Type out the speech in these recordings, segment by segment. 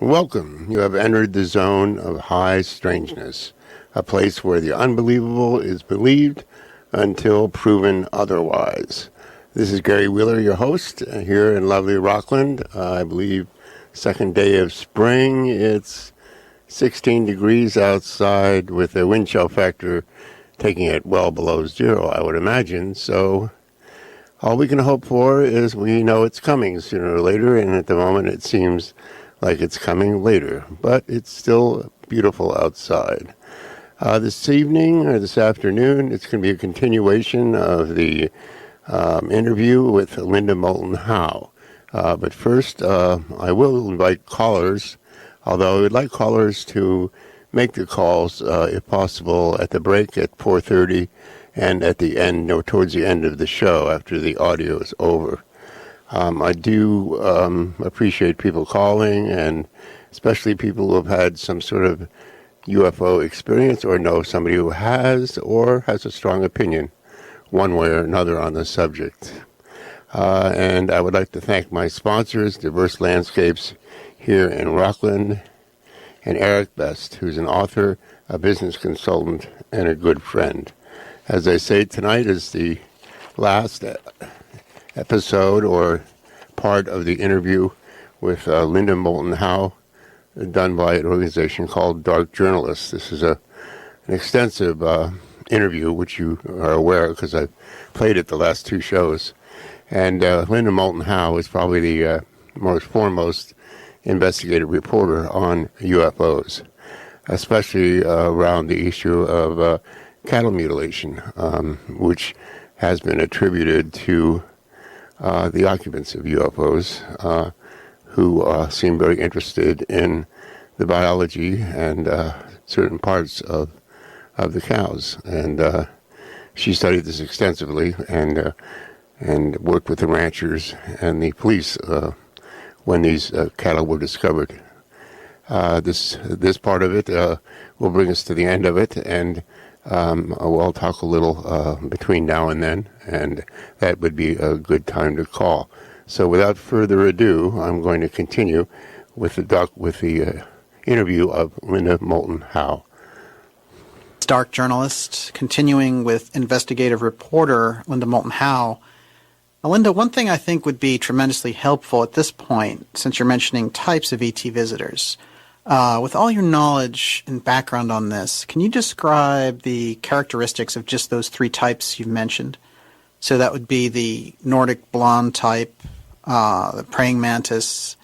Welcome. You have entered the zone of high strangeness, a place where the unbelievable is believed until proven otherwise. This is Gary Wheeler, your host, here in lovely Rockland. I believe second day of spring. It's 16 degrees outside with a wind chill factor taking it well below zero, I would imagine. So all we can hope for is we know it's coming sooner or later, and at the moment it seems like it's coming later, but it's still beautiful outside. This evening or this afternoon, it's going to be a continuation of the interview with Linda Maulton Howe. But first, I will invite callers, although I would like callers to make the calls, if possible, at the break at 4:30 and at the end, or towards the end of the show after the audio is over. I do appreciate people calling, and especially people who have had some sort of UFO experience or know somebody who has or has a strong opinion one way or another on the subject. And I would like to thank my sponsors, Diverse Landscapes here in Rockland, and Eric Best, who's an author, a business consultant, and a good friend. As I say, tonight is the last episode or part of the interview with Linda Maulton Howe, done by an organization called Dark Journalists. This is an extensive interview, which you are aware of because I've played it the last two shows. And Linda Maulton Howe is probably the most foremost investigative reporter on UFOs, especially around the issue of cattle mutilation, which has been attributed to the occupants of UFOs who seem very interested in the biology and certain parts of the cows. And she studied this extensively and worked with the ranchers and the police when these cattle were discovered. This part of it will bring us to the end of it, and I'll talk a little between now and then, and that would be a good time to call. So without further ado, I'm going to continue with the interview of Linda Maulton Howe. Dark journalist, continuing with investigative reporter Linda Maulton Howe. Now, Linda, one thing I think would be tremendously helpful at this point, since you're mentioning types of ET visitors, with all your knowledge and background on this, can you describe the characteristics of just those three types you've mentioned? So that would be the Nordic blonde type, the praying mantis,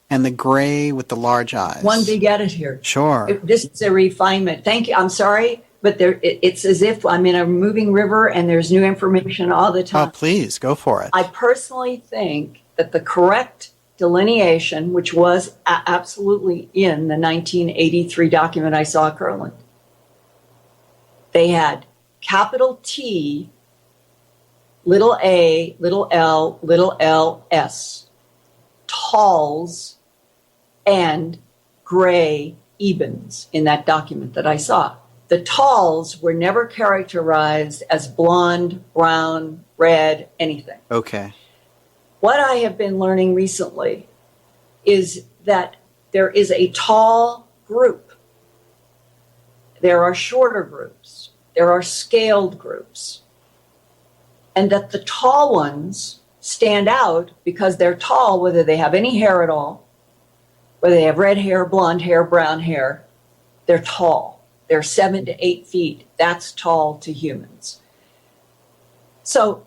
and the gray with the large eyes. One big edit here. Sure. This is a refinement. Thank you. I'm sorry, but it's as if I'm in a moving river and there's new information all the time. Oh, please, go for it. I personally think that the correct delineation, which was absolutely in the 1983 document I saw at Kirtland, they had capital T, little a, little L, S, talls, and gray ebens in that document that I saw. The talls were never characterized as blonde, brown, red, anything. Okay. What I have been learning recently is that there is a tall group. There are shorter groups. There are scaled groups. And that the tall ones stand out because they're tall, whether they have any hair at all, whether they have red hair, blonde hair, brown hair, they're tall. They're 7 to 8 feet. That's tall to humans. So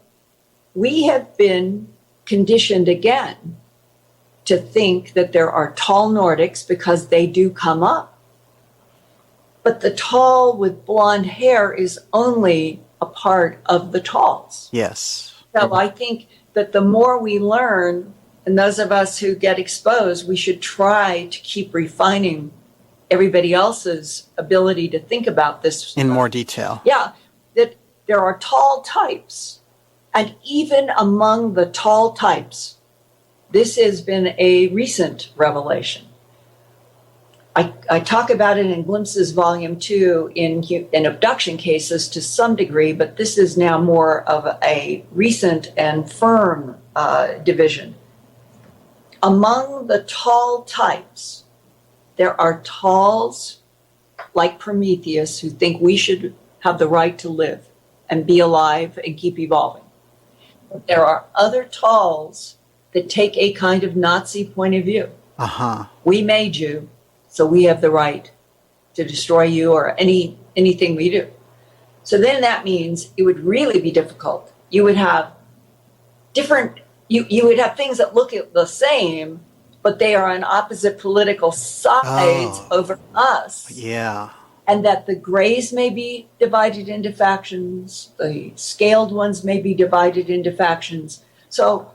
we have been conditioned again to think that there are tall Nordics because they do come up. But the tall with blonde hair is only a part of the talls. Yes. So I think that the more we learn, and those of us who get exposed, we should try to keep refining everybody else's ability to think about this in more detail. Yeah, that there are tall types. And even among the tall types, this has been a recent revelation. I talk about it in Glimpses Volume 2 in abduction cases to some degree, but this is now more of a recent and firm division. Among the tall types, There are talls like Prometheus who think we should have the right to live and be alive and keep evolving. But there are other talls that take a kind of Nazi point of view. Uh-huh. We made you, so we have the right to destroy you or anything we do. So then that means it would really be difficult. You would have you would have things that look the same, but they are on opposite political sides over us. Yeah. And that the grays may be divided into factions, the scaled ones may be divided into factions. So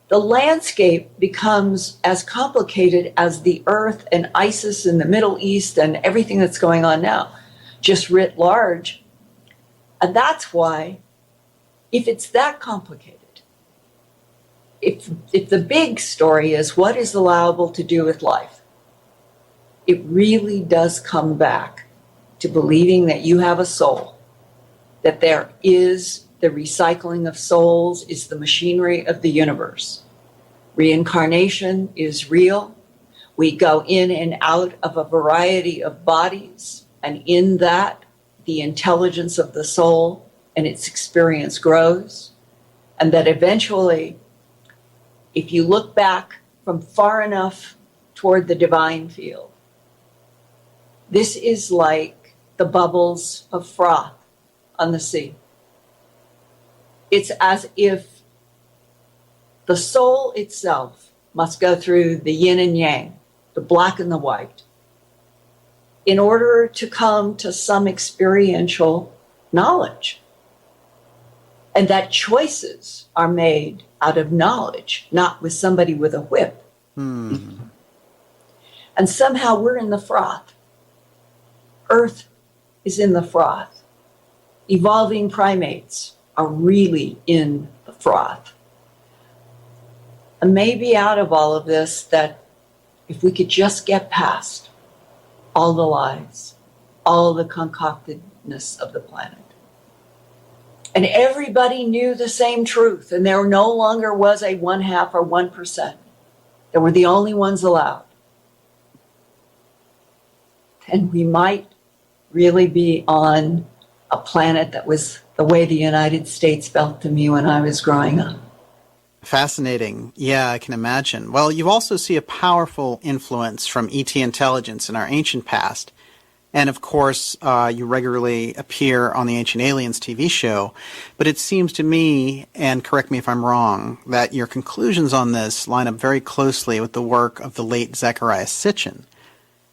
the landscape becomes as complicated as the Earth and ISIS in the Middle East and everything that's going on now, just writ large. And that's why, if it's that complicated, if the big story is what is allowable to do with life, it really does come back to believing that you have a soul, that there is the recycling of souls is the machinery of the universe. Reincarnation is real. We go in and out of a variety of bodies, and in that, the intelligence of the soul and its experience grows, and that eventually, if you look back from far enough toward the divine field, this is like the bubbles of froth on the sea. It's as if the soul itself must go through the yin and yang, the black and the white, in order to come to some experiential knowledge. And that choices are made out of knowledge, not with somebody with a whip. And somehow we're in the froth. Earth is in the froth. Evolving primates are really in the froth. And maybe out of all of this, that if we could just get past all the lies, all the concoctedness of the planet, and everybody knew the same truth, and there no longer was a 1/2 or 1%. They were the only ones allowed. And we might really be on a planet that was the way the United States felt to me when I was growing up. Fascinating. Yeah, I can imagine. Well, you also see a powerful influence from ET intelligence in our ancient past. And of course, you regularly appear on the Ancient Aliens TV show. But it seems to me, and correct me if I'm wrong, that your conclusions on this line up very closely with the work of the late Zecharia Sitchin.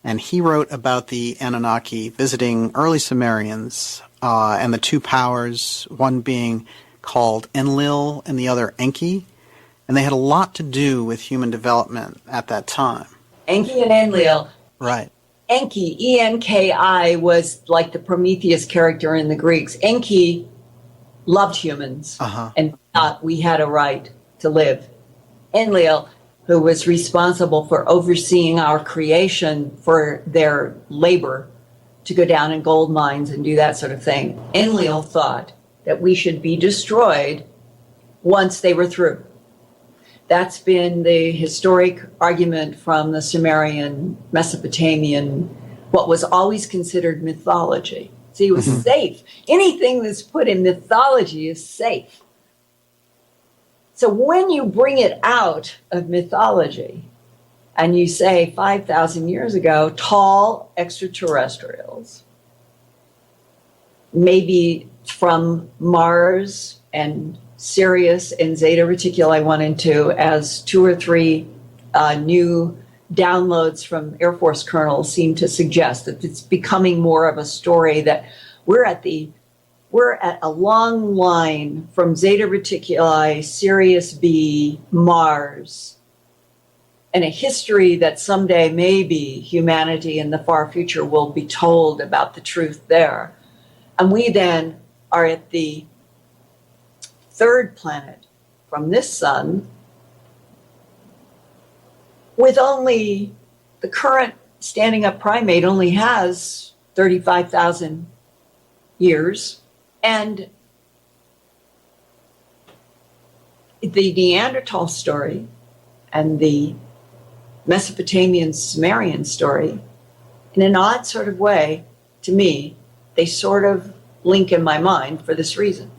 And he wrote about the Anunnaki visiting early Sumerians and the two powers, one being called Enlil and the other Enki. And they had a lot to do with human development at that time. Enki and Enlil. Right. Enki, E-N-K-I, was like the Prometheus character in the Greeks. Enki loved humans and thought we had a right to live. Enlil, who was responsible for overseeing our creation for their labor to go down in gold mines and do that sort of thing. Enlil thought that we should be destroyed once they were through. That's been the historic argument from the Sumerian, Mesopotamian, what was always considered mythology. See, it was safe. Anything that's put in mythology is safe. So when you bring it out of mythology and you say 5,000 years ago, tall extraterrestrials, maybe from Mars and Sirius and Zeta Reticuli 1 and 2 as 2 or 3 new downloads from Air Force colonels seem to suggest that it's becoming more of a story that we're at a long line from Zeta Reticuli, Sirius B, Mars, and a history that someday maybe humanity in the far future will be told about the truth there. And we then are at the third planet from this sun, with only the current standing up primate only has 35,000 years, and the Neanderthal story and the Mesopotamian Sumerian story In an odd sort of way, to me, they sort of link in my mind for this reason.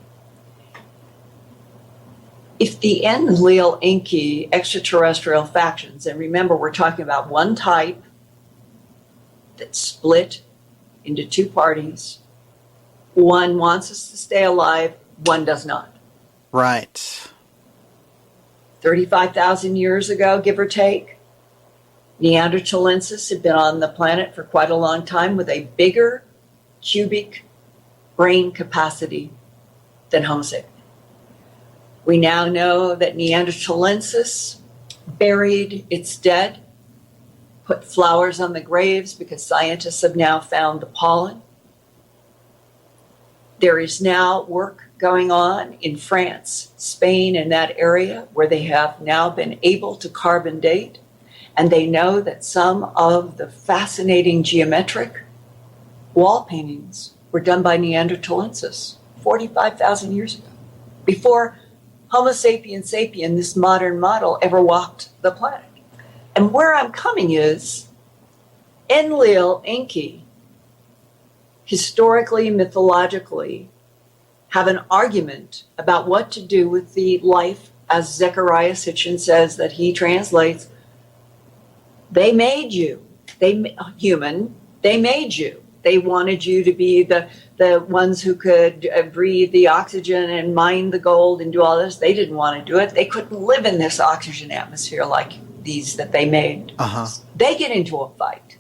If the Enlil-Enki extraterrestrial factions, and remember we're talking about one type that split into two parties, one wants us to stay alive, one does not. Right. 35,000 years ago, give or take, Neanderthalensis had been on the planet for quite a long time with a bigger cubic brain capacity than Homo sapiens. We now know that Neanderthalensis buried its dead, put flowers on the graves because scientists have now found the pollen. There is now work going on in France, Spain, and that area where they have now been able to carbon date, and they know that some of the fascinating geometric wall paintings were done by Neanderthalensis 45,000 years ago, before Homo sapiens sapien, this modern model, ever walked the planet. And where I'm coming is Enlil-Enki, historically, mythologically, have an argument about what to do with the life, as Zecharia Sitchin says that he translates. They made you, human, they made you. They wanted you to be the ones who could breathe the oxygen and mine the gold and do all this. They didn't want to do it. They couldn't live in this oxygen atmosphere like these that they made. They get into a fight.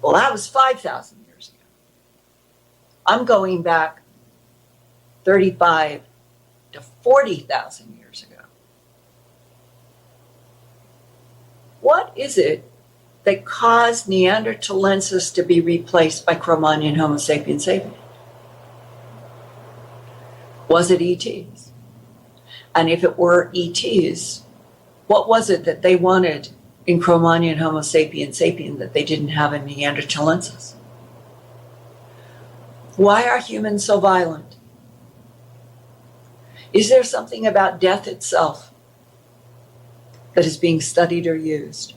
Well, that was 5,000 years ago. I'm going back 35 to 40,000 years ago. What is it that caused Neanderthalensis to be replaced by Cro-Magnon Homo sapiens sapiens? Was it ETs? And if it were ETs, what was it that they wanted in Cro-Magnon Homo sapiens sapiens that they didn't have in Neanderthalensis? Why are humans so violent? Is there something about death itself that is being studied or used?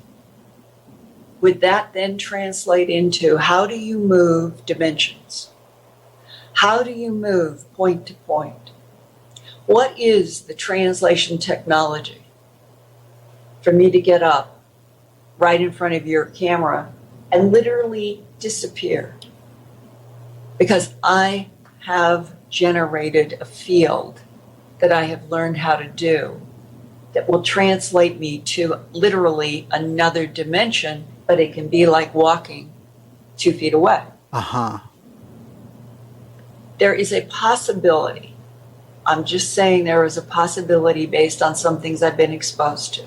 Would that then translate into how do you move dimensions? How do you move point to point? What is the translation technology for me to get up right in front of your camera and literally disappear? Because I have generated a field that I have learned how to do that will translate me to literally another dimension, but it can be like walking 2 feet away. There is a possibility. I'm just saying there is a possibility based on some things I've been exposed to,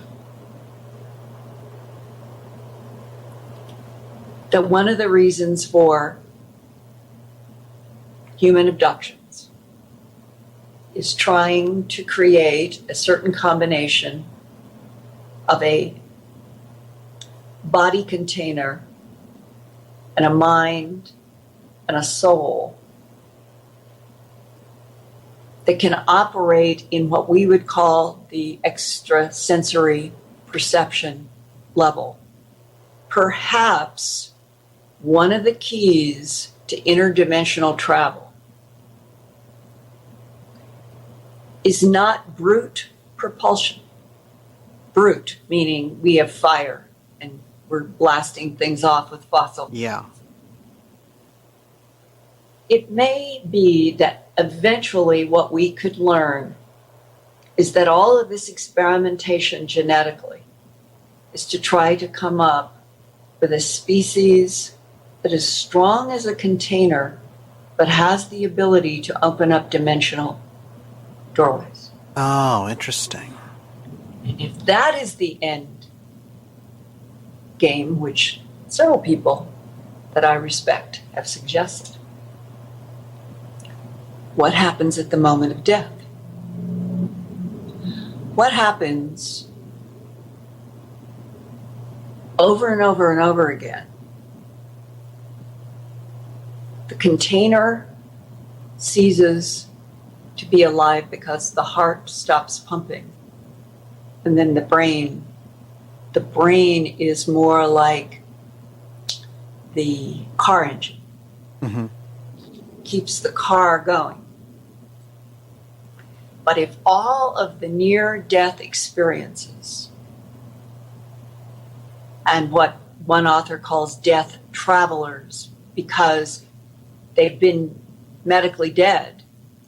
that one of the reasons for human abductions is trying to create a certain combination of a body container and a mind and a soul that can operate in what we would call the extrasensory perception level. Perhaps one of the keys to interdimensional travel is not brute propulsion. Brute, meaning we have fire and we're blasting things off with fossil. Yeah. It may be that eventually what we could learn is that all of this experimentation genetically is to try to come up with a species that is strong as a container, but has the ability to open up dimensional doorways. Oh, interesting. And if that is the end game, which several people that I respect have suggested, what happens at the moment of death? What happens over and over and over again? The container ceases to be alive because the heart stops pumping, and then the brain the brain is more like the car engine, keeps the car going. But if all of the near-death experiences and what one author calls death travelers, because they've been medically dead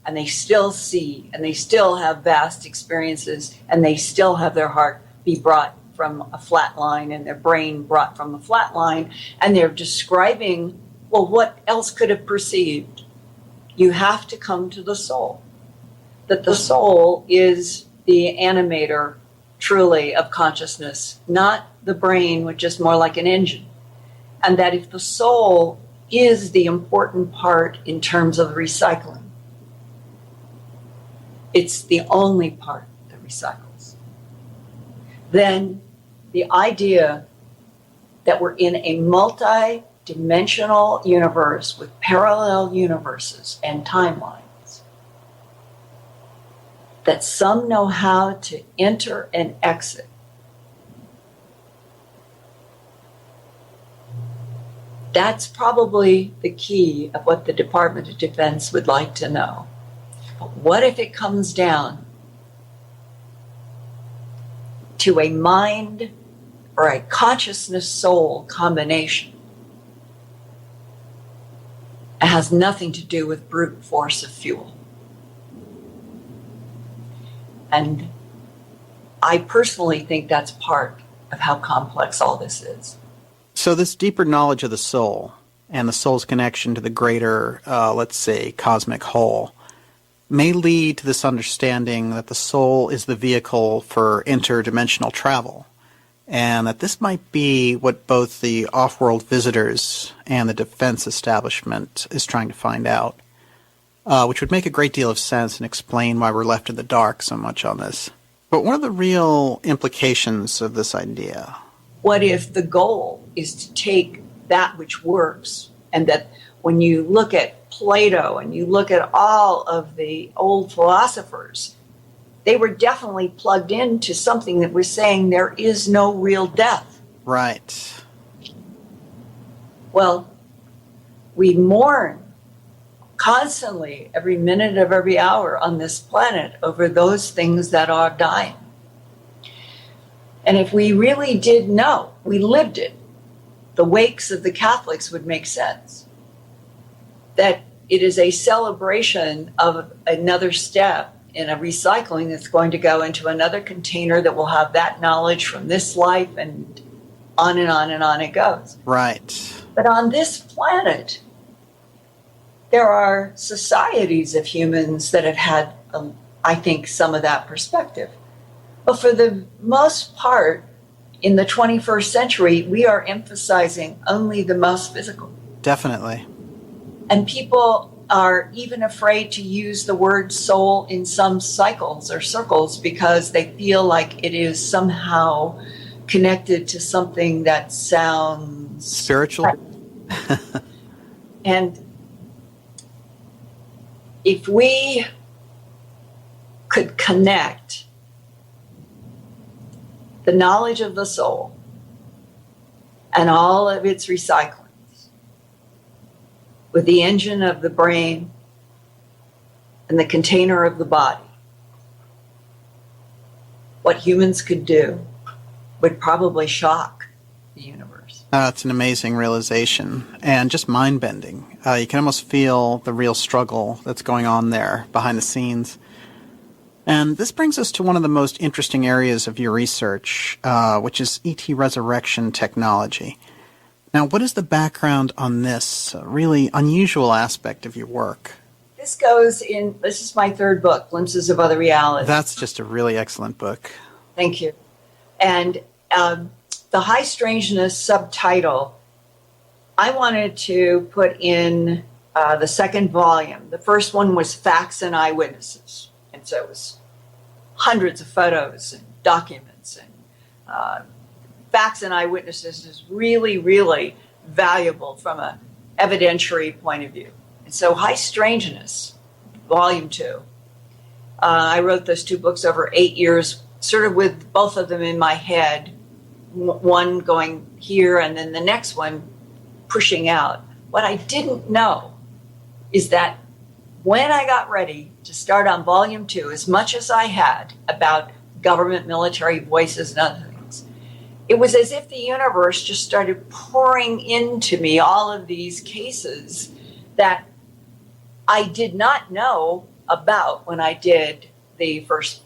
and they still see and they still have vast experiences and they still have their heart be brought from a flat line and their brain brought from a flat line, and they're describing, well, what else could have perceived? You have to come to the soul. That the soul is the animator, truly, of consciousness, not the brain, which is more like an engine. And that if the soul is the important part in terms of recycling, it's the only part that recycles, then the idea that we're in a multi-dimensional universe with parallel universes and timelines, that some know how to enter and exit, that's probably the key of what the Department of Defense would like to know. But what if it comes down to a mind or a consciousness soul combination? It has nothing to do with brute force of fuel. And I personally think that's part of how complex all this is. So this deeper knowledge of the soul and the soul's connection to the greater, let's say, cosmic whole may lead to this understanding that the soul is the vehicle for interdimensional travel, and that this might be what both the off-world visitors and the defense establishment is trying to find out. Which would make a great deal of sense and explain why we're left in the dark so much on this. But what are the real implications of this idea? What if the goal is to take that which works, and that when you look at Plato and you look at all of the old philosophers, they were definitely plugged into something that was saying there is no real death. Right. Well, we mourn constantly, every minute of every hour on this planet, over those things that are dying. And if we really did know, we lived it, the wakes of the Catholics would make sense. That it is a celebration of another step in a recycling that's going to go into another container that will have that knowledge from this life, and on and on and on it goes. Right. But on this planet, there are societies of humans that have had, I think, some of that perspective. But for the most part, in the 21st century, we are emphasizing only the most physical. Definitely. And people are even afraid to use the word soul in some cycles or circles because they feel like it is somehow connected to something that sounds spiritual. And if we could connect the knowledge of the soul and all of its recyclings with the engine of the brain and the container of the body, what humans could do would probably shock the universe. It's an amazing realization and just mind-bending. You can almost feel the real struggle that's going on there behind the scenes. And this brings us to one of the most interesting areas of your research, which is ET resurrection technology. Now, what is the background on this really unusual aspect of your work? This is my third book, Glimpses of Other Realities. That's just a really excellent book. Thank you. And the High Strangeness subtitle, I wanted to put in the second volume. The first one was Facts and Eyewitnesses. And so it was hundreds of photos and documents. And Facts and Eyewitnesses is really, really valuable from an evidentiary point of view. And so High Strangeness, Volume 2. I wrote those two books over 8 years, sort of with both of them in my head, one going here and then the next one pushing out. What I didn't know is that when I got ready to start on volume 2, as much as I had about government, military voices and other things, it was as if the universe just started pouring into me all of these cases that I did not know about when I did the first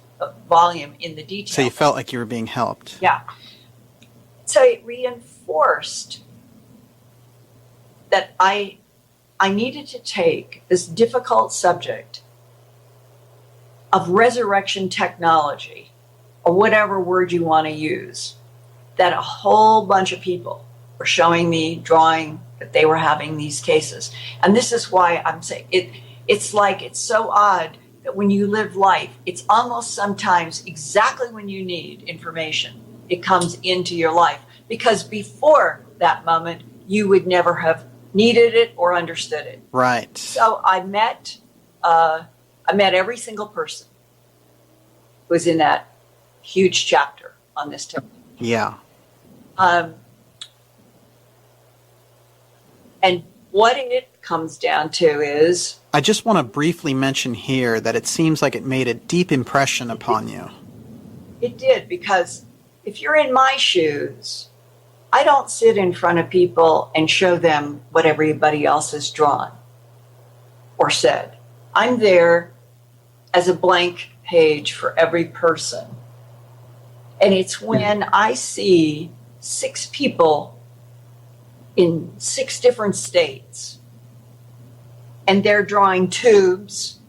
volume in the detail. So you felt like you were being helped. Yeah. So it reinforced that I needed to take this difficult subject of resurrection technology, or whatever word you want to use, that a whole bunch of people were showing me, drawing that they were having these cases. And this is why I'm saying it's like, it's so odd that when you live life, it's almost sometimes exactly when you need information, it comes into your life. Because before that moment, you would never have needed it or understood it. Right. So I met every single person who was in that huge chapter on this topic. Yeah. And what it comes down to is, I just want to briefly mention here that it seems like it made a deep impression upon you. it did, because if you're in my shoes, I don't sit in front of people and show them what everybody else has drawn or said. I'm there as a blank page for every person. And it's when I see 6 people in 6 different states, and they're drawing tubes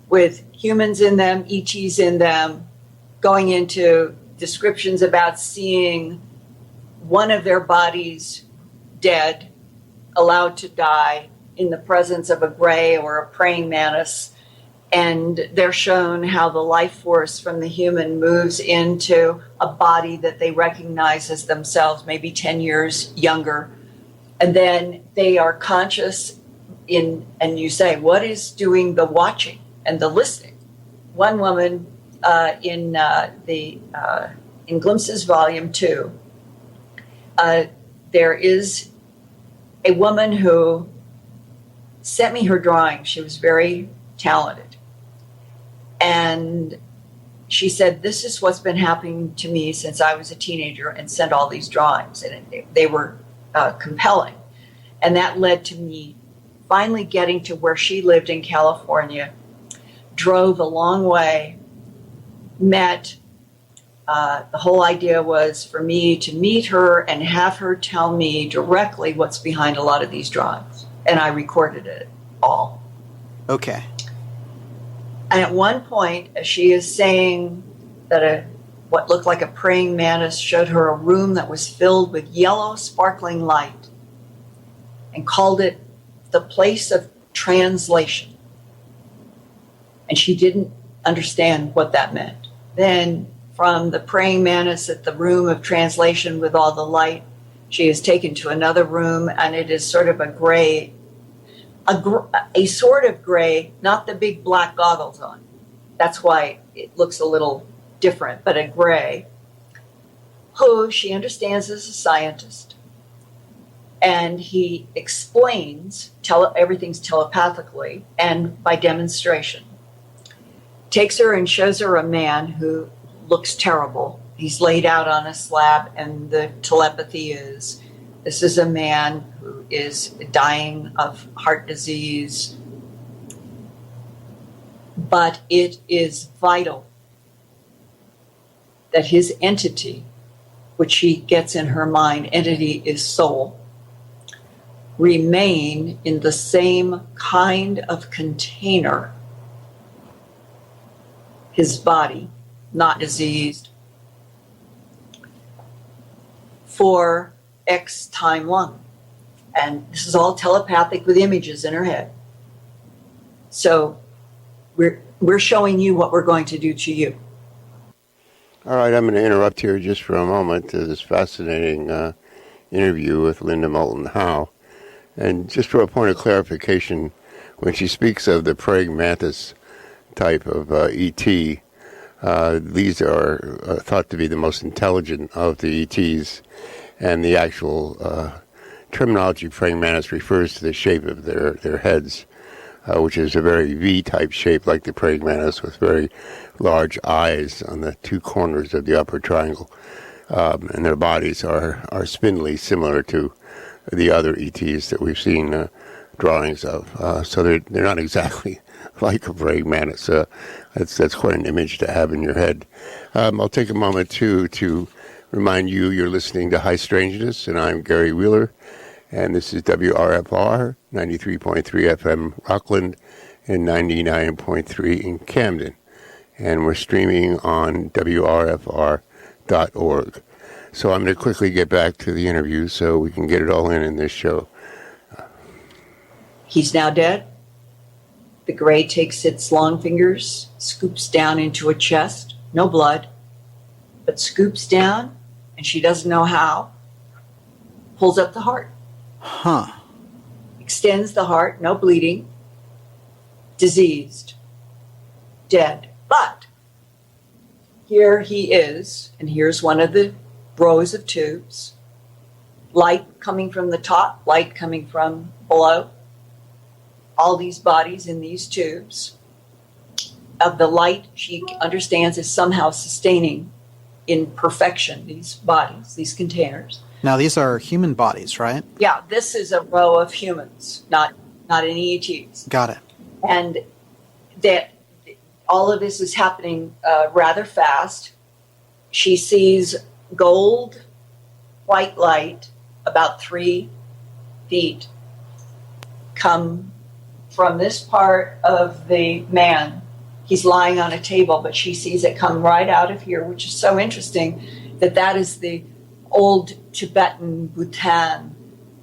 with humans in them, ETs in them, going into descriptions about seeing one of their bodies dead, allowed to die in the presence of a gray or a praying mantis. And they're shown how the life force from the human moves into a body that they recognize as themselves, maybe 10 years younger. And then they are conscious in, and you say, what is doing the watching and the listening? One woman in Glimpses Volume 2, there is a woman who sent me her drawing. She was very talented. And she said, this is what's been happening to me since I was a teenager, and sent all these drawings. And they were compelling. And that led to me finally getting to where she lived in California, drove a long way, met. The whole idea was for me to meet her and have her tell me directly what's behind a lot of these drawings. And I recorded it all. Okay. And at one point, as she is saying that what looked like a praying mantis showed her a room that was filled with yellow sparkling light, and called it the place of translation. And she didn't understand what that meant. Then from the praying mantis at the room of translation with all the light, she is taken to another room, and it is sort of a gray, a sort of gray, not the big black goggles on. That's why it looks a little different, but a gray, who she understands as a scientist. And he explains, everything's telepathically and by demonstration. Takes her and shows her a man who looks terrible. He's laid out on a slab, and the telepathy is, this is a man who is dying of heart disease. But it is vital that his entity, which she gets in her mind, entity is soul, remain in the same kind of container, his body, not diseased, for X time long. And this is all telepathic with images in her head. So we're showing you what we're going to do to you. All right, I'm going to interrupt here just for a moment to this fascinating interview with Linda Maulton Howe. And just for a point of clarification, when she speaks of the praying mantis type of ET, These are thought to be the most intelligent of the ETs, and the actual terminology praying mantis refers to the shape of their heads, which is a very V-type shape like the praying mantis with very large eyes on the two corners of the upper triangle. And their bodies are spindly, similar to the other ETs that we've seen drawings of. So they're not exactly like a praying mantis. That's quite an image to have in your head. I'll take a moment to remind you you're listening to High Strangeness, and I'm Gary Wheeler, and this is WRFR 93.3 FM Rockland and 99.3 in Camden, and we're streaming on WRFR.org. So I'm going to quickly get back to the interview so we can get it all in this show. He's now dead. The gray takes its long fingers, scoops down into a chest, no blood, but scoops down, and she doesn't know how, pulls up the heart. Huh. Extends the heart, no bleeding, diseased, dead. But here he is, and here's one of the rows of tubes. Light coming from the top, light coming from below. All these bodies in these tubes. Of the light, she understands is somehow sustaining in perfection these bodies, these containers. Now, these are human bodies, right? Yeah, this is a row of humans, not any ETs. Got it. And that all of this is happening rather fast. She sees gold, white light, about 3 feet, come from this part of the man. He's lying on a table, but she sees it come right out of here, which is so interesting that is the old Tibetan Bhutan,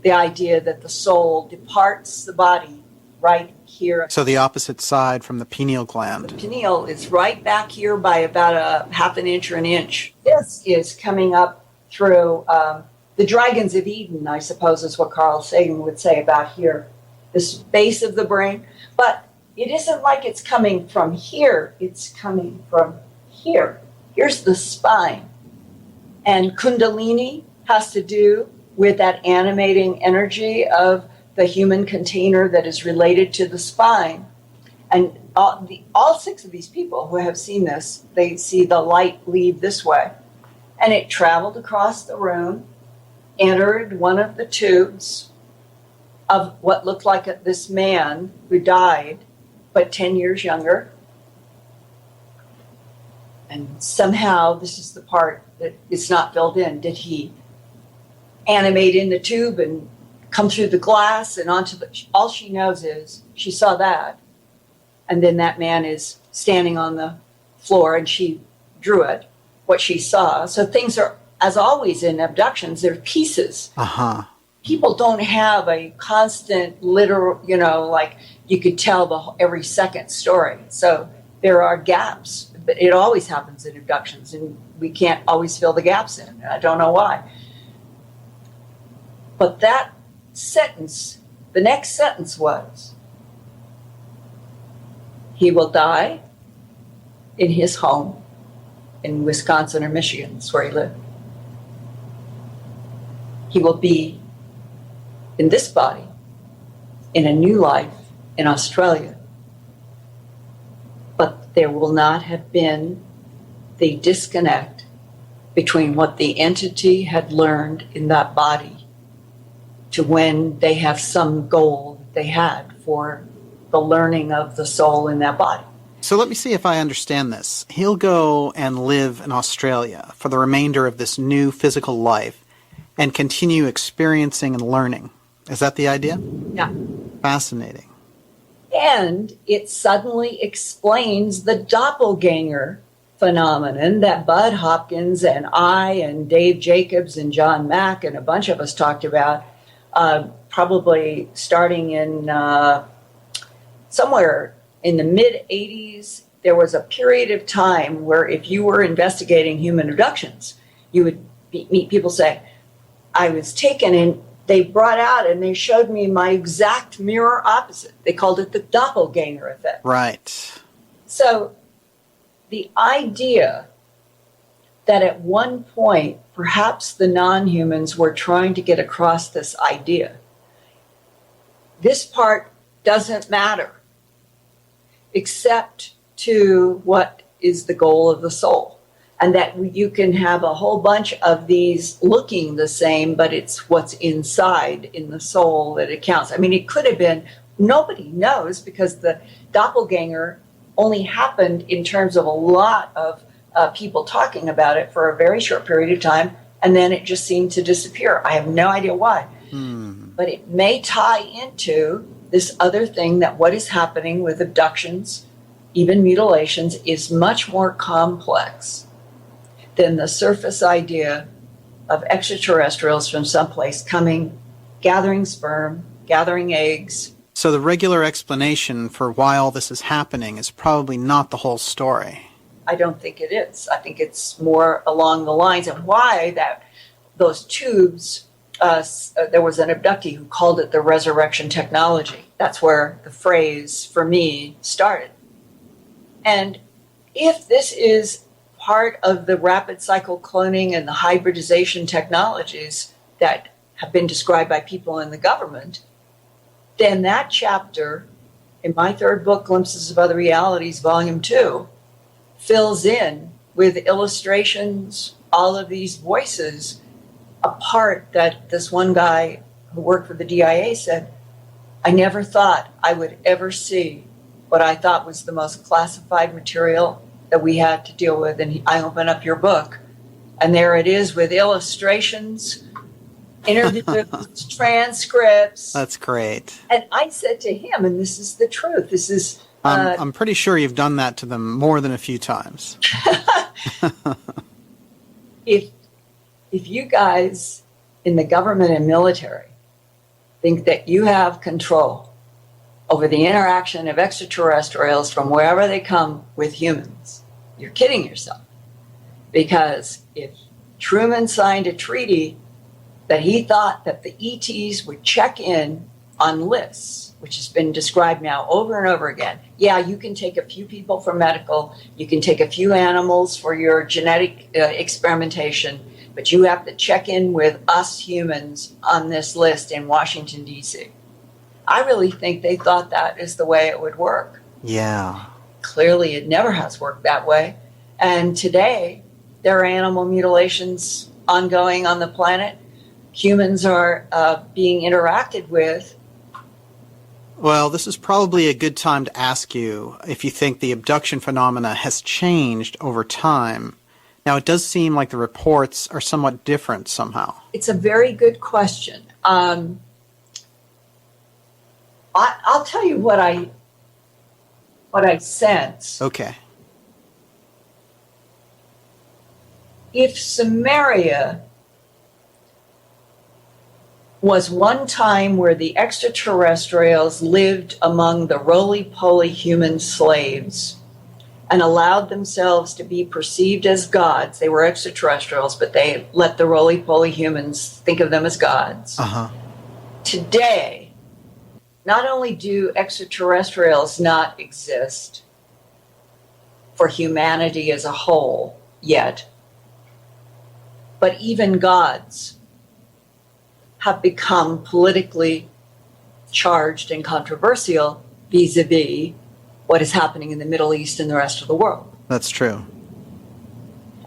the idea that the soul departs the body right here. So the opposite side from the pineal gland. The pineal is right back here by about a half an inch or an inch. This is coming up through the dragons of Eden, I suppose is what Carl Sagan would say about here, this base of the brain. But it isn't like it's coming from here, it's coming from here. Here's the spine. And Kundalini has to do with that animating energy of the human container that is related to the spine. And all 6 of these people who have seen this, they see the light leave this way. And it traveled across the room, entered one of the tubes of what looked like this man who died, but 10 years younger. And somehow, this is the part that it's not filled in. Did he animate in the tube and come through the glass and onto the... All she knows is she saw that. And then that man is standing on the floor and she drew it, what she saw. So things are, as always in abductions, they're pieces. Uh-huh. People don't have a constant literal, like you could tell every second story. So there are gaps. But it always happens in abductions, and we can't always fill the gaps in. I don't know why. But that sentence, the next sentence was, he will die in his home in Wisconsin or Michigan. That's where he lived. He will be in this body in a new life in Australia. But there will not have been the disconnect between what the entity had learned in that body to when they have some goal that they had for the learning of the soul in that body. So let me see if I understand this. He'll go and live in Australia for the remainder of this new physical life and continue experiencing and learning. Is that the idea? Yeah. Fascinating. And it suddenly explains the doppelganger phenomenon that Bud Hopkins and I and Dave Jacobs and John Mack and a bunch of us talked about probably starting in somewhere in the mid-'80s. There was a period of time where if you were investigating human abductions, you would meet people say, I was taken and they brought out and they showed me my exact mirror opposite. They called it the doppelganger effect. Right. So the idea that at one point, perhaps the non-humans were trying to get across this idea. This part doesn't matter, except to what is the goal of the soul. And that you can have a whole bunch of these looking the same, but it's what's inside in the soul that it counts. I mean, it could have been, nobody knows, because the doppelganger only happened in terms of a lot of people talking about it for a very short period of time, and then it just seemed to disappear. I have no idea why. But it may tie into this other thing, that what is happening with abductions, even mutilations, is much more complex than the surface idea of extraterrestrials from someplace coming, gathering sperm, gathering eggs. So the regular explanation for why all this is happening is probably not the whole story. I don't think it is. I think it's more along the lines of why that those tubes, there was an abductee who called it the resurrection technology. That's where the phrase, for me, started. And if this is part of the rapid cycle cloning and the hybridization technologies that have been described by people in the government, then that chapter in my third book, Glimpses of Other Realities, Volume 2, fills in with illustrations, all of these voices, a part that this one guy who worked for the DIA said, I never thought I would ever see what I thought was the most classified material that we had to deal with. And I open up your book, and there it is with illustrations, interviews, transcripts. That's great. And I said to him, and this is the truth, this is... I'm pretty sure you've done that to them more than a few times. If you guys in the government and military think that you have control over the interaction of extraterrestrials from wherever they come with humans, you're kidding yourself. Because if Truman signed a treaty that he thought that the ETs would check in on lists, which has been described now over and over again. Yeah, you can take a few people for medical, you can take a few animals for your genetic experimentation, but you have to check in with us humans on this list in Washington, D.C. I really think they thought that is the way it would work. Yeah. Clearly, it never has worked that way. And today, there are animal mutilations ongoing on the planet. Humans are being interacted with. Well, this is probably a good time to ask you if you think the abduction phenomena has changed over time. Now, it does seem like the reports are somewhat different somehow. It's a very good question. I'll tell you what I sense. Okay. If Samaria was one time where the extraterrestrials lived among the roly-poly human slaves and allowed themselves to be perceived as gods. They were extraterrestrials, but they let the roly-poly humans think of them as gods. Today, not only do extraterrestrials not exist for humanity as a whole yet, but even gods have become politically charged and controversial vis-a-vis what is happening in the Middle East and the rest of the world. That's true.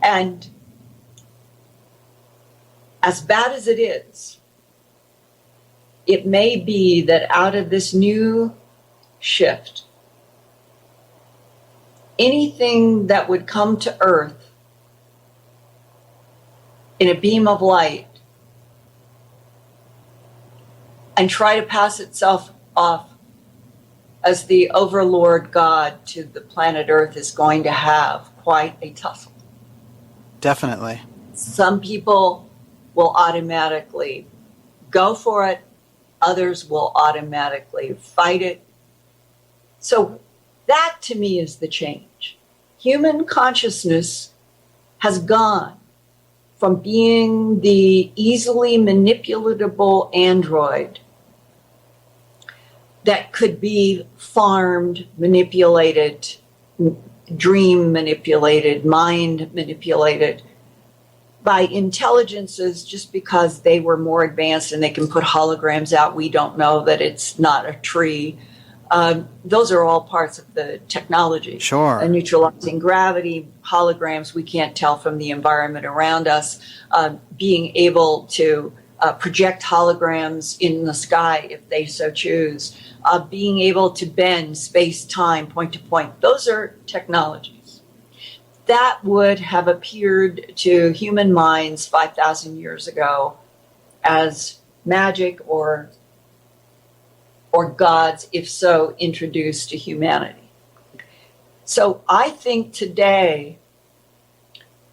And as bad as it is, it may be that out of this new shift, anything that would come to Earth in a beam of light and try to pass itself off as the overlord god to the planet Earth is going to have quite a tussle. Definitely. Some people will automatically go for it. Others will automatically fight it. So that to me is the change. Human consciousness has gone from being the easily manipulatable android that could be farmed, manipulated, dream manipulated, mind manipulated by intelligences just because they were more advanced and they can put holograms out. We don't know that it's not a tree. Those are all parts of the technology. Sure. Neutralizing gravity, holograms we can't tell from the environment around us, being able to project holograms in the sky if they so choose, being able to bend space, time, point to point. Those are technologies that would have appeared to human minds 5,000 years ago as magic or gods, if so introduced to humanity. So I think today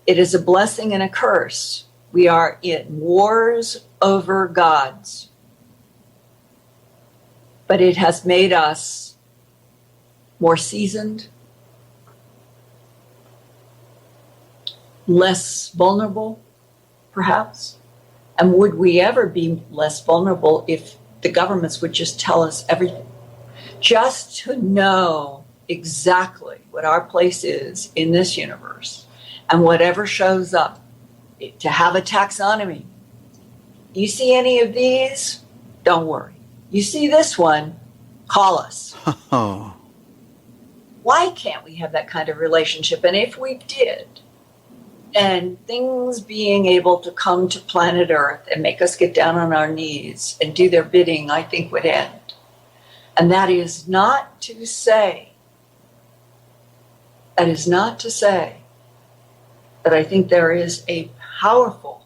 it is a blessing and a curse. We are in wars over gods, but it has made us more seasoned, less vulnerable, perhaps. And would we ever be less vulnerable if the governments would just tell us everything? Just to know exactly what our place is in this universe and whatever shows up, to have a taxonomy. You see any of these? Don't worry. You see this one? Call us. Oh. Why can't we have that kind of relationship? And if we did, and things being able to come to planet Earth and make us get down on our knees and do their bidding, I think would end. And that is not to say that I think there is a powerful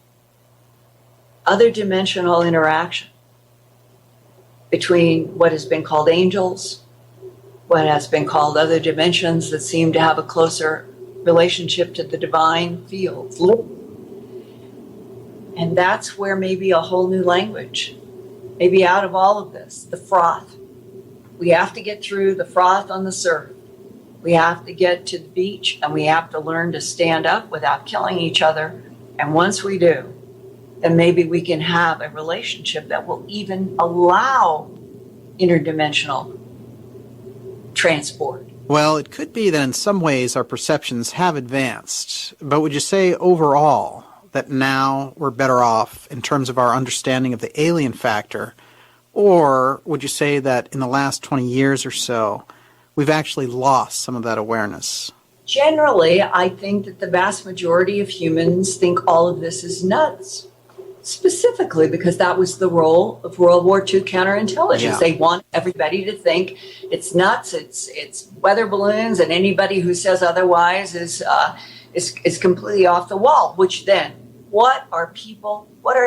other dimensional interaction between what has been called angels, what has been called other dimensions that seem to have a closer relationship to the divine fields. And that's where maybe a whole new language, maybe out of all of this, the froth. We have to get through the froth on the surf. We have to get to the beach, and we have to learn to stand up without killing each other. And once we do, then maybe we can have a relationship that will even allow interdimensional transport. Well, it could be that in some ways our perceptions have advanced, but would you say overall that now we're better off in terms of our understanding of the alien factor, or would you say that in the last 20 years or so, we've actually lost some of that awareness? Generally, I think that the vast majority of humans think all of this is nuts. Specifically because that was the role of World War II counterintelligence. Yeah. They want everybody to think it's nuts, it's weather balloons, and anybody who says otherwise is completely off the wall. Which then, what are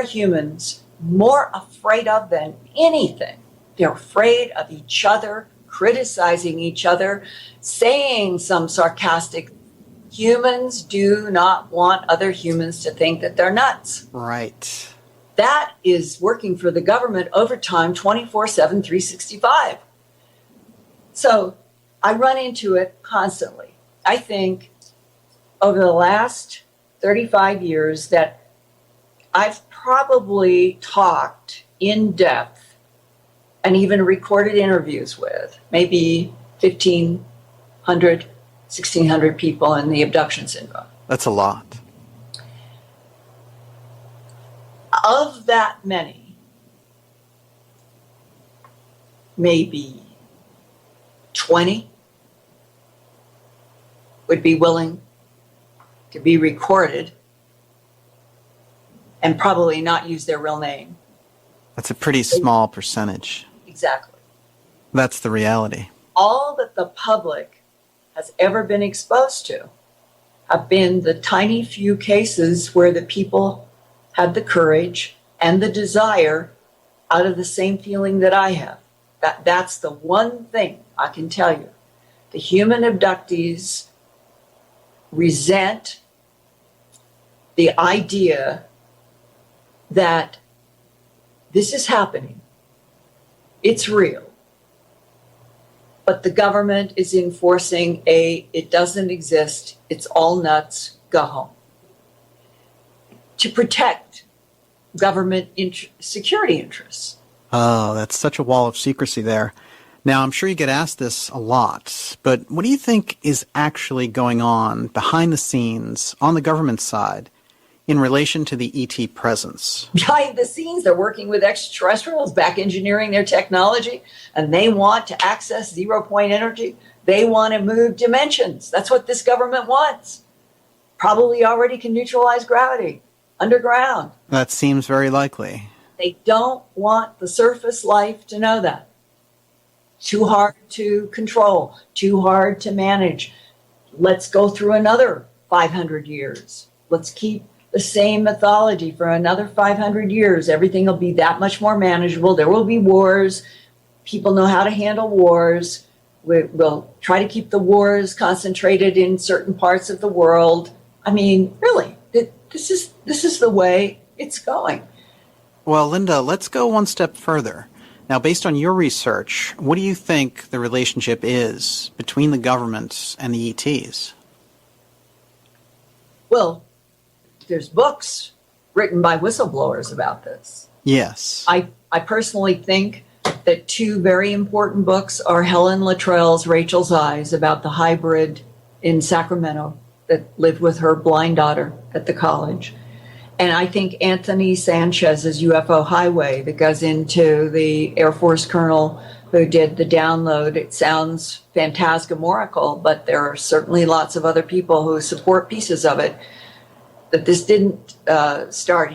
humans more afraid of than anything? They're afraid of each other, criticizing each other, saying some sarcastic. Humans do not want other humans to think that they're nuts. Right. That is working for the government overtime 24/7, 365. So I run into it constantly. I think over the last 35 years that I've probably talked in depth and even recorded interviews with maybe 1,500 1,600 people in the abduction syndrome. That's a lot. Of that many, maybe 20 would be willing to be recorded and probably not use their real name. That's a pretty small percentage. Exactly. That's the reality. All that the public has ever been exposed to have been the tiny few cases where the people had the courage and the desire out of the same feeling that I have. That's the one thing I can tell you. The human abductees resent the idea that this is happening. It's real. But the government is enforcing it doesn't exist, it's all nuts, go home. To protect government security interests. Oh, that's such a wall of secrecy there. Now, I'm sure you get asked this a lot, but what do you think is actually going on behind the scenes on the government side in relation to the ET presence? Behind the scenes, they're working with extraterrestrials, back engineering their technology, and they want to access zero-point energy. They want to move dimensions. That's what this government wants. Probably already can neutralize gravity underground. That seems very likely. They don't want the surface life to know that. Too hard to control, too hard to manage. Let's go through another 500 years. Let's keep the same mythology for another 500 years. Everything will be that much more manageable. There will be wars. People know how to handle wars. We'll try to keep the wars concentrated in certain parts of the world. I mean, really, this is the way it's going. Well, Linda, let's go one step further. Now, based on your research, what do you think the relationship is between the government and the ETs? Well, there's books written by whistleblowers about this. Yes. I personally think that two very important books are Helen Luttrell's Rachel's Eyes about the hybrid in Sacramento that lived with her blind daughter at the college. And I think Anthony Sanchez's UFO Highway that goes into the Air Force colonel who did the download. It sounds phantasmagorical, but there are certainly lots of other people who support pieces of it. That this didn't start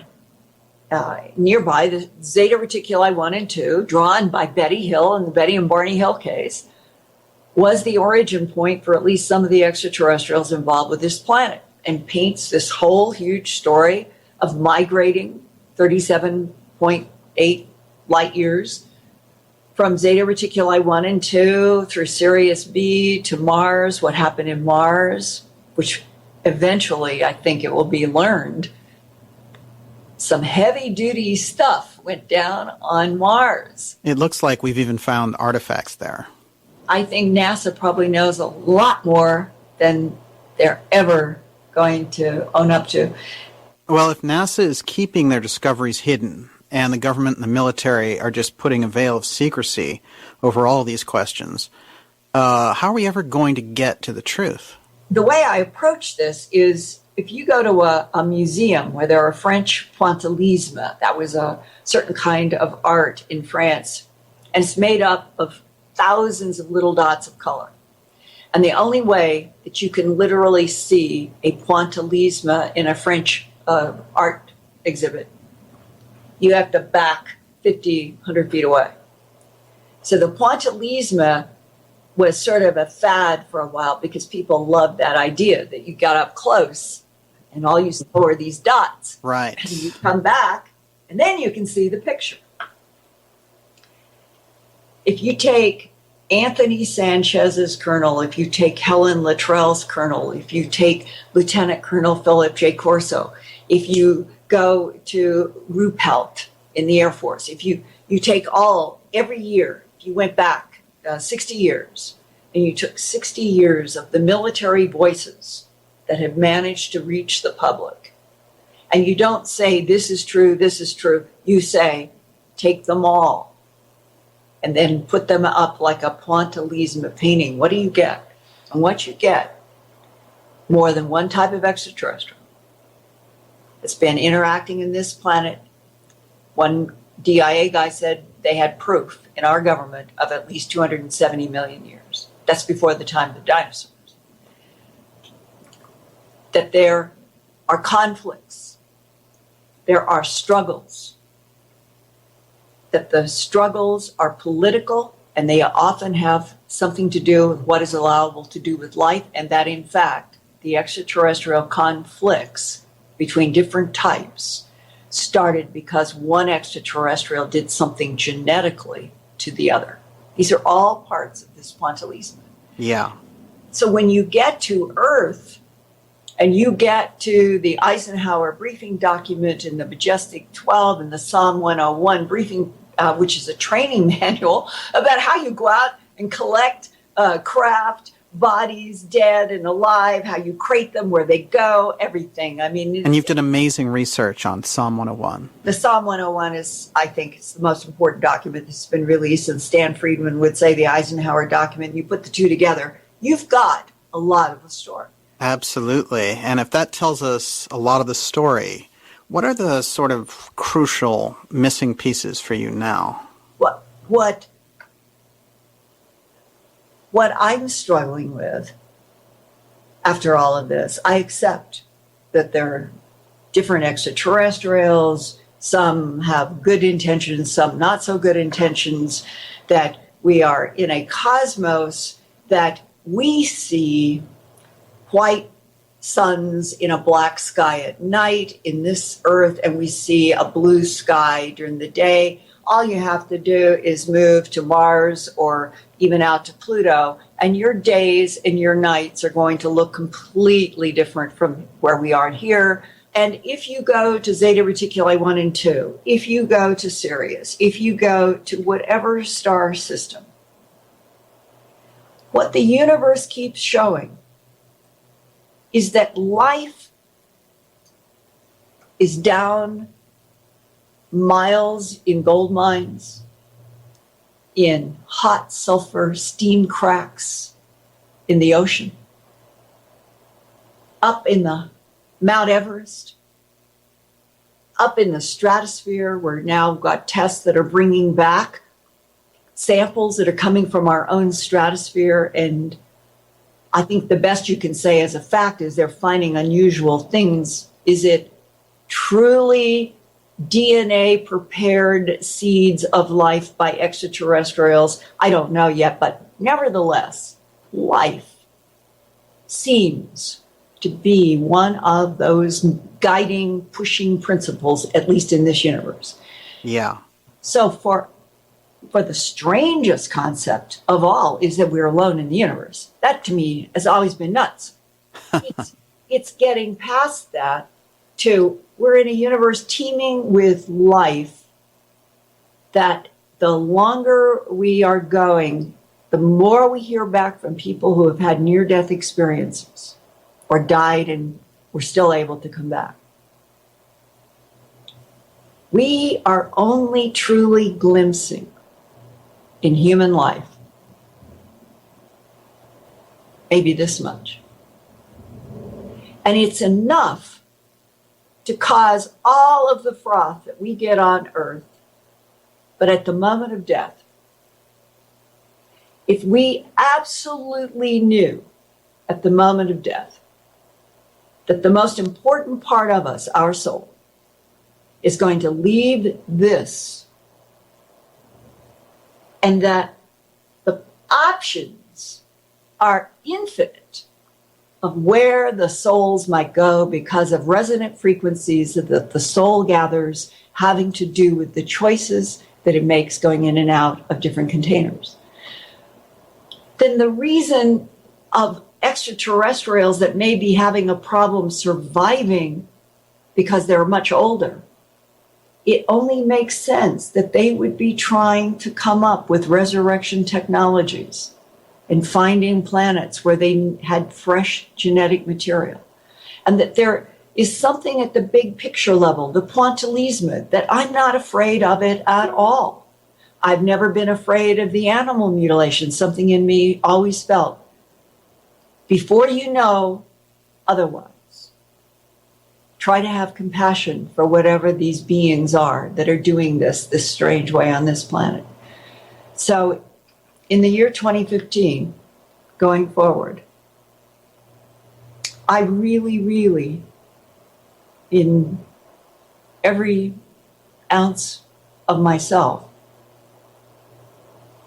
nearby. The Zeta Reticuli 1 and 2, drawn by Betty Hill in the Betty and Barney Hill case, was the origin point for at least some of the extraterrestrials involved with this planet, and paints this whole huge story of migrating 37.8 light years from Zeta Reticuli 1 and 2 through Sirius B to Mars, what happened in Mars, which eventually I think it will be learned. Some heavy-duty stuff went down on Mars. It looks like we've even found artifacts there. I think NASA probably knows a lot more than they're ever going to own up to. Well, if NASA is keeping their discoveries hidden and the government and the military are just putting a veil of secrecy over all these questions, how are we ever going to get to the truth? The way I approach this is if you go to a museum where there are French pointillisme, that was a certain kind of art in France, and it's made up of thousands of little dots of color. And the only way that you can literally see a pointillisme in a French art exhibit, you have to back 50, 100 feet away. So the pointillisme was sort of a fad for a while because people loved that idea that you got up close and all you saw were these dots. Right. And you come back and then you can see the picture. If you take Anthony Sanchez's colonel, if you take Helen Luttrell's colonel, if you take Lieutenant Colonel Philip J. Corso, if you go to Ruppelt in the Air Force, if you take every year, if you went back 60 years, and you took 60 years of the military voices that have managed to reach the public, and you don't say, this is true, you say, take them all, and then put them up like a pointillisme painting. What do you get? And what you get, more than one type of extraterrestrial that's been interacting in this planet. One DIA guy said they had proof in our government of at least 270 million years. That's before the time of the dinosaurs. That there are conflicts. There are struggles. That the struggles are political and they often have something to do with what is allowable to do with life, and that in fact the extraterrestrial conflicts between different types started because one extraterrestrial did something genetically to the other. These are all parts of this pointillism. Yeah. So when you get to Earth and you get to the Eisenhower briefing document and the Majestic 12 and the Psalm 101 briefing, which is a training manual about how you go out and collect, craft, bodies, dead and alive, how you crate them, where they go, everything. I mean, And you've done amazing research on Psalm 101. the Psalm 101 is, I think, it's the most important document that's been released. And Stan Friedman would say the Eisenhower document. You put the two together, you've got a lot of the story. Absolutely. And if that tells us a lot of the story, what are the sort of crucial missing pieces for you now? What I'm struggling with after all of this, I accept that there are different extraterrestrials. Some have good intentions, some not so good intentions, that we are in a cosmos that we see white suns in a black sky at night in this earth, and we see a blue sky during the day. All you have to do is move to Mars or even out to Pluto, and your days and your nights are going to look completely different from where we are here. And if you go to Zeta Reticuli 1 and 2, if you go to Sirius, if you go to whatever star system, what the universe keeps showing is that life is down miles in gold mines, in hot sulfur steam cracks in the ocean, up in the Mount Everest, up in the stratosphere. We're now got tests that are bringing back samples that are coming from our own stratosphere, and I think the best you can say as a fact is they're finding unusual things. Is it truly DNA prepared seeds of life by extraterrestrials? I don't know yet, but nevertheless, life seems to be one of those guiding, pushing principles, at least in this universe. Yeah. So for the strangest concept of all is that we're alone in the universe. That to me has always been nuts. It's getting past that to we're in a universe teeming with life, that the longer we are going, the more we hear back from people who have had near-death experiences or died and were still able to come back. We are only truly glimpsing in human life maybe this much. And it's enough to cause all of the froth that we get on earth. But at the moment of death, if we absolutely knew at the moment of death that the most important part of us, our soul, is going to leave this, and that the options are infinite of where the souls might go because of resonant frequencies that the soul gathers having to do with the choices that it makes going in and out of different containers, then the reason of extraterrestrials that may be having a problem surviving because they're much older, it only makes sense that they would be trying to come up with resurrection technologies and finding planets where they had fresh genetic material. And that there is something at the big picture level, the pointillisme, that I'm not afraid of it at all. I've never been afraid of the animal mutilation. Something in me always felt, before you know otherwise, try to have compassion for whatever these beings are that are doing this strange way on this planet. So in the year 2015, going forward, I really, in every ounce of myself,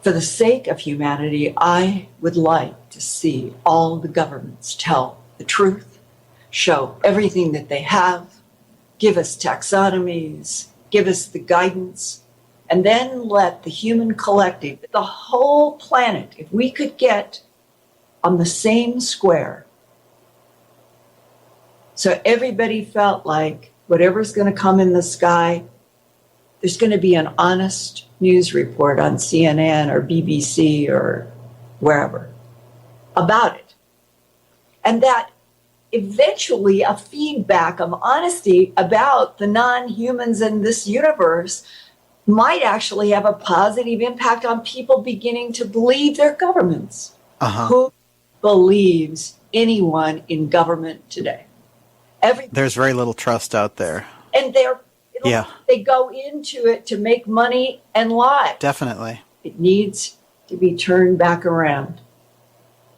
for the sake of humanity, I would like to see all the governments tell the truth, show everything that they have, give us taxonomies, give us the guidance, and then let the human collective, the whole planet, if we could get on the same square, so everybody felt like whatever's going to come in the sky, there's going to be an honest news report on CNN or BBC or wherever. about it. And that eventually a feedback of honesty about the non-humans in this universe might actually have a positive impact on people beginning to believe their governments. Who believes anyone in government today? There's very little trust out there. And they go into it to make money and lie. Definitely. It needs to be turned back around.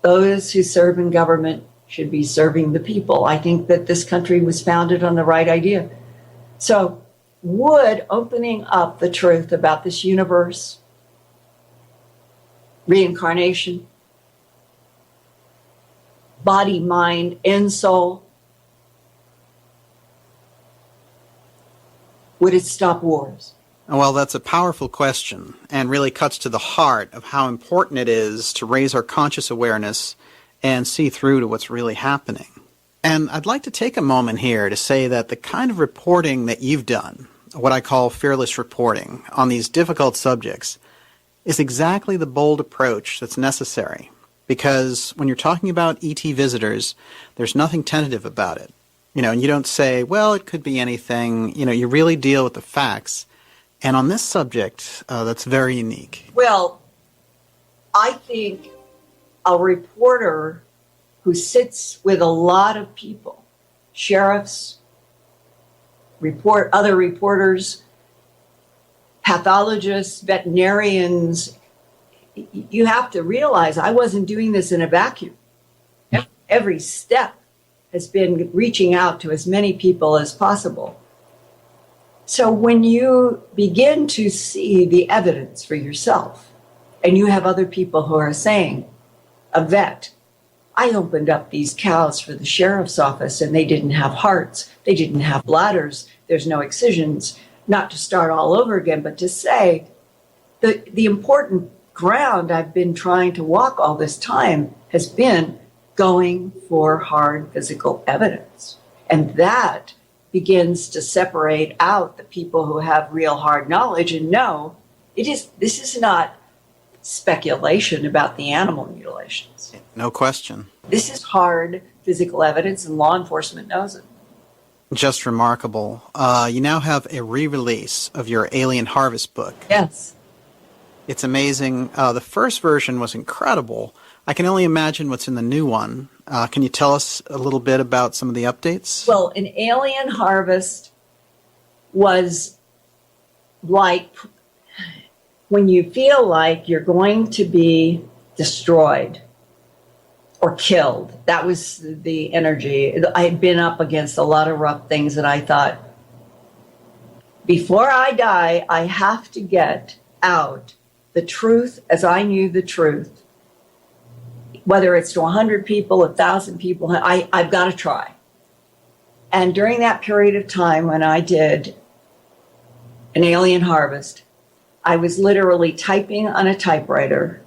Those who serve in government should be serving the people. I think that this country was founded on the right idea. So would opening up the truth about this universe, reincarnation, body, mind, and soul, would it stop wars? Well, that's a powerful question and really cuts to the heart of how important it is to raise our conscious awareness and see through to what's really happening. And I'd like to take a moment here to say that the kind of reporting that you've done, what I call fearless reporting on these difficult subjects, is exactly the bold approach that's necessary. Because when you're talking about ET visitors, there's nothing tentative about it. And you don't say, well, it could be anything. You really deal with the facts. And on this subject, that's very unique. Well, I think a reporter who sits with a lot of people, sheriffs, other reporters, pathologists, veterinarians, you have to realize I wasn't doing this in a vacuum. Every step has been reaching out to as many people as possible. So when you begin to see the evidence for yourself, and you have other people who are saying, a vet, I opened up these cows for the sheriff's office and they didn't have hearts, they didn't have bladders, there's no excisions, not to start all over again, but to say the important ground I've been trying to walk all this time has been going for hard physical evidence. And that begins to separate out the people who have real hard knowledge and know this is not speculation about the animal mutilations. No question. This is hard physical evidence, and law enforcement knows it. Just remarkable. You now have a re-release of your Alien Harvest book. Yes. It's amazing. The first version was incredible. I can only imagine what's in the new one. Can you tell us a little bit about some of the updates? Well, an Alien Harvest was like when you feel like you're going to be destroyed or killed. That was the energy. I had been up against a lot of rough things, and I thought, before I die, I have to get out the truth as I knew the truth. Whether it's to 100 people, 1,000 people, I've got to try. And during that period of time when I did an Alien Harvest, I was literally typing on a typewriter,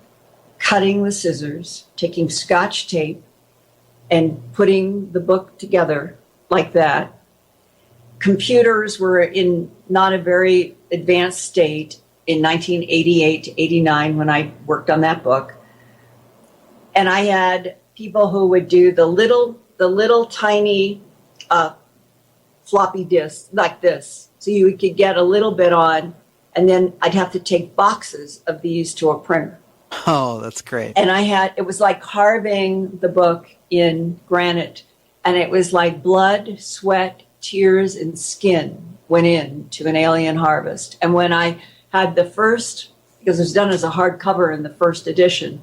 cutting with scissors, taking Scotch tape, and putting the book together like that. Computers were in not a very advanced state in 1988 to 89 when I worked on that book. And I had people who would do the little tiny floppy disks like this. So you could get a little bit on, and then I'd have to take boxes of these to a printer. Oh, that's great. And it was like carving the book in granite. And it was like blood, sweat, tears, and skin went into an Alien Harvest. And when I had the first, because it was done as a hardcover in the first edition,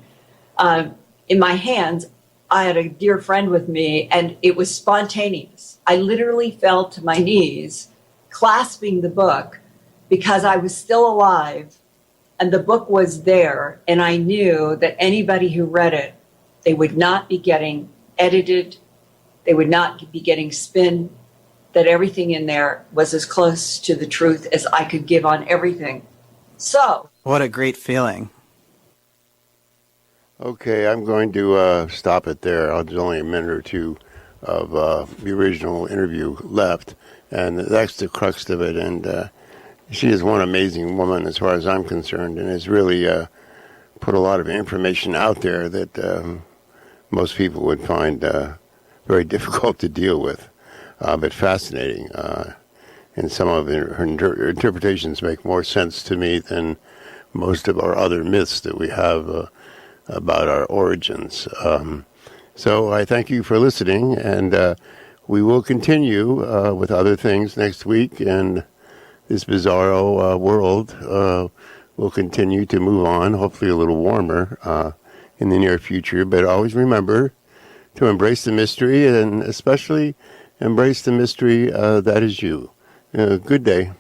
in my hands, I had a dear friend with me, and it was spontaneous. I literally fell to my knees, clasping the book, because I was still alive, and the book was there, and I knew that anybody who read it, they would not be getting edited, they would not be getting spin, that everything in there was as close to the truth as I could give on everything. So. What a great feeling. Okay, I'm going to stop it there. There's only a minute or two of the original interview left, and that's the crux of it. And she is one amazing woman as far as I'm concerned, and has really put a lot of information out there that most people would find very difficult to deal with, but fascinating. And some of her interpretations make more sense to me than most of our other myths that we have about our origins. So I thank you for listening, and we will continue with other things next week, and this bizarro world will continue to move on, hopefully a little warmer in the near future. But always remember to embrace the mystery, and especially embrace the mystery that is you. Good day.